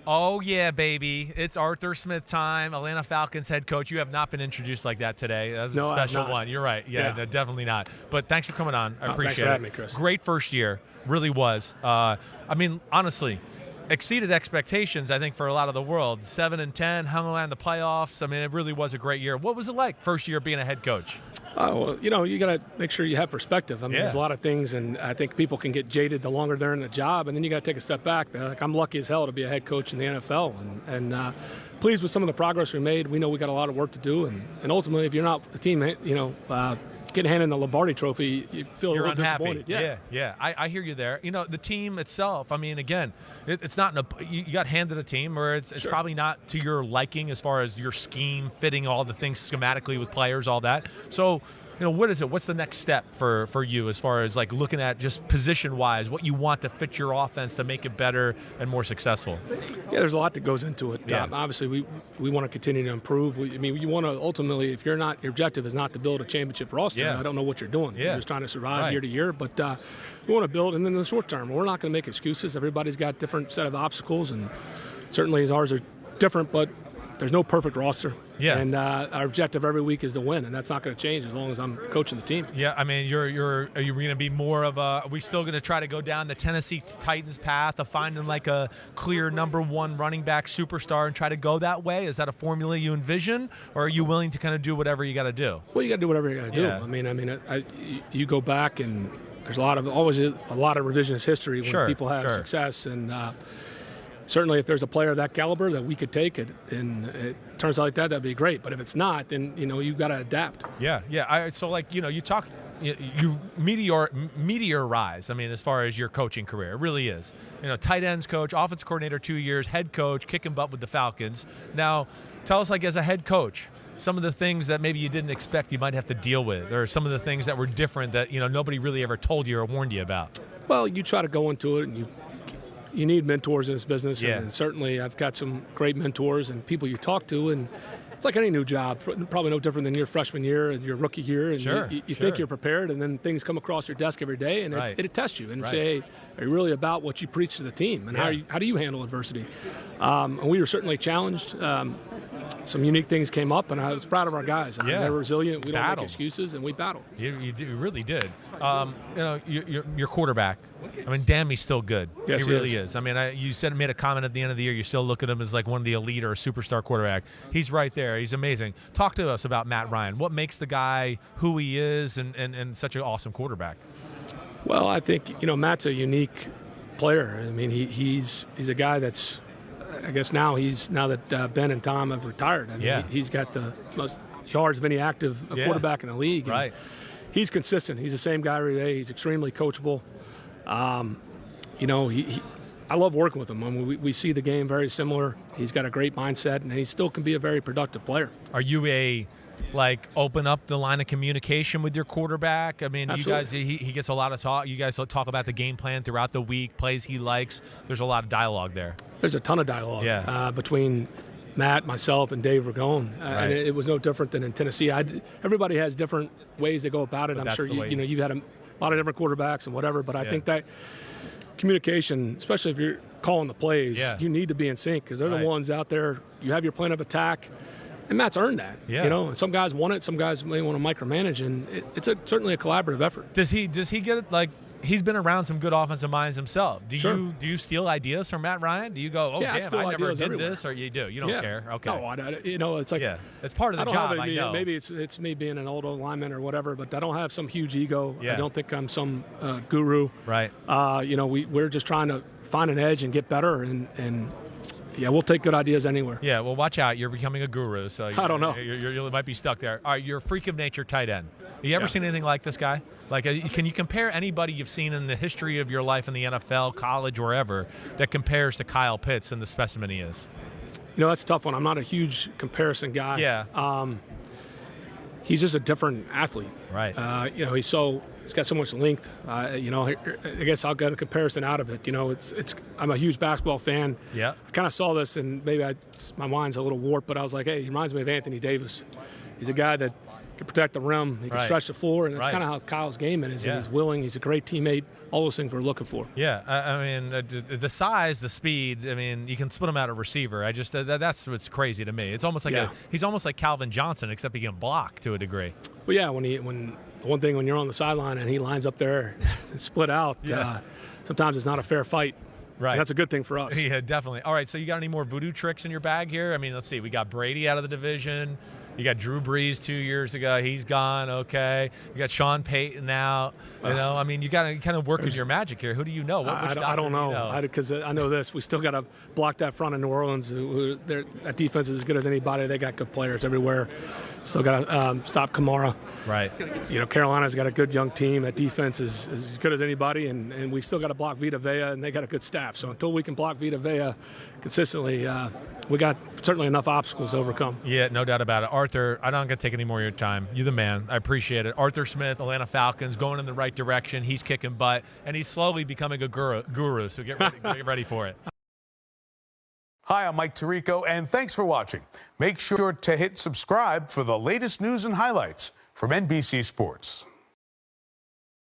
Oh, yeah, baby. It's Arthur Smith time, Atlanta Falcons head coach. You have not been introduced like that today. That was a special one. You're right. Yeah, no, definitely not. But thanks for coming on. I appreciate thanks for having me, Chris. Great first year. Really was. I mean, honestly, exceeded expectations, I think, for a lot of the world. 7-10, hung around the playoffs. I mean, it really was a great year. What was it like first year being a head coach? Well, you got to make sure you have perspective. I mean, there's a lot of things, and I think people can get jaded the longer they're in the job, and then you got to take a step back. Like, I'm lucky as hell to be a head coach in the NFL, and pleased with some of the progress we made. We know we got a lot of work to do, and ultimately, if you're not with the team, getting handed the Lombardi Trophy, you feel You're a little unhappy. disappointed. Yeah. I hear you there. The team itself, I mean, again, it's not you got handed a team where it's probably not to your liking as far as your scheme, fitting all the things schematically with players, all that. So, what is it? What's the next step for you as far as like looking at just position-wise, what you want to fit your offense to make it better and more successful? Yeah, there's a lot that goes into it. Yeah. Obviously, we want to continue to improve. You want to ultimately, if your objective is not to build a championship roster, I don't know what you're doing. You're just trying to survive year to year. But we want to build, and then in the short term, we're not going to make excuses. Everybody's got a different set of obstacles, and certainly ours are different, but there's no perfect roster. Yeah. And our objective every week is to win, and that's not going to change as long as I'm coaching the team. Yeah, I mean, are you going to be more of are we still going to try to go down the Tennessee Titans path of finding like a clear number one running back superstar and try to go that way? Is that a formula you envision, or are you willing to kind of do whatever you got to do? Well, you got to do whatever you got to do. Yeah. I mean, you go back, and there's always a lot of revisionist history when people have success, and certainly if there's a player of that caliber that we could take it, and it turns out like that'd be great. But if it's not, then you've got to adapt. Yeah. So like you talk, you meteorize. I mean, as far as your coaching career, it really is. Tight ends coach, offensive coordinator 2 years, head coach, kicking butt with the Falcons. Now, tell us, like, as a head coach, some of the things that maybe you didn't expect you might have to deal with, or some of the things that were different that nobody really ever told you or warned you about. Well, you try to go into it, and you need mentors in this business, and certainly I've got some great mentors and people you talk to, and it's like any new job, probably no different than your freshman year and your rookie year, and you think you're prepared, and then things come across your desk every day, and it tests you and say, hey, are you really about what you preach to the team, and how do you handle adversity? And we were certainly challenged. Some unique things came up, and I was proud of our guys. I mean, they're resilient. We don't make excuses, and we battled. You really did. Your quarterback, I mean, damn, he's still good. Yes, he really is. I mean, you made a comment at the end of the year. You still look at him as like one of the elite or a superstar quarterback. He's right there. He's amazing. Talk to us about Matt Ryan. What makes the guy who he is and such an awesome quarterback? Well, I think Matt's a unique player. I mean, he's a guy that's, I guess now that Ben and Tom have retired. I mean, he's got the most yards of any active quarterback in the league. Right. He's consistent. He's the same guy every day. He's extremely coachable. I love working with him. I mean, we see the game very similar. He's got a great mindset, and he still can be a very productive player. Are you open up the line of communication with your quarterback? I mean, Absolutely. you guys, he gets a lot of talk. You guys talk about the game plan throughout the week, plays he likes. There's a lot of dialogue there. There's a ton of dialogue between Matt, myself, and Dave Ragone. And it was no different than in Tennessee. Everybody has different ways they go about it. I'm sure you've had a lot of different quarterbacks and whatever, but I think that communication, especially if you're calling the plays, you need to be in sync, because they're the ones out there. You have your plan of attack. And Matt's earned that, And some guys want it, some guys may want to micromanage, and it's certainly a collaborative effort. Does he get it? Like, he's been around some good offensive minds himself. Do you steal ideas from Matt Ryan? Do you go, damn, I never did this, or you do? You don't care? Okay. No, it's like it's part of the job. I know. Maybe it's me being an old lineman or whatever, but I don't have some huge ego. I don't think I'm some guru. Right. We're just trying to find an edge and get better, and we'll take good ideas anywhere. Yeah, well, watch out. You're becoming a guru, so I don't know. You might be stuck there. All right, you're a freak of nature tight end. Have you ever seen anything like this guy? Like, can you compare anybody you've seen in the history of your life in the NFL, college, wherever, that compares to Kyle Pitts and the specimen he is? That's a tough one. I'm not a huge comparison guy. Yeah. He's just a different athlete. Right. He's got so much length. I guess I'll get a comparison out of it. I'm a huge basketball fan. Yeah. I kind of saw this, and maybe my mind's a little warped, but I was like, hey, he reminds me of Anthony Davis. He's a guy that can protect the rim, he can stretch the floor, and that's kind of how Kyle's game is. And he's willing, he's a great teammate, all those things we're looking for. Yeah, I mean, the size, the speed, I mean, you can split him out a receiver. I just that's what's crazy to me. It's almost like he's almost like Calvin Johnson, except he can block to a degree. Well, yeah, when one thing, when you're on the sideline and he lines up there and split out, sometimes it's not a fair fight. Right. And that's a good thing for us. Yeah, definitely. All right, so you got any more voodoo tricks in your bag here? I mean, let's see. We got Brady out of the division. You got Drew Brees 2 years ago. He's gone. Okay. You got Sean Payton now. You know, I mean, you got to kind of work with your magic here. Who do you know? I don't know. Because I know this. We still got to block that front of New Orleans. That defense is as good as anybody. They got good players everywhere. Still got to stop Kamara. Right. You know, Carolina's got a good young team. That defense is as good as anybody. And we still got to block Vita Vea, and they got a good staff. So until we can block Vita Vea consistently, we got certainly enough obstacles to overcome. Yeah, no doubt about it. Arthur, I'm not going to take any more of your time. You're the man. I appreciate it. Arthur Smith, Atlanta Falcons, going in the right direction. He's kicking butt, and he's slowly becoming a guru. So get ready for it. Hi, I'm Mike Tirico, and thanks for watching. Make sure to hit subscribe for the latest news and highlights from NBC Sports.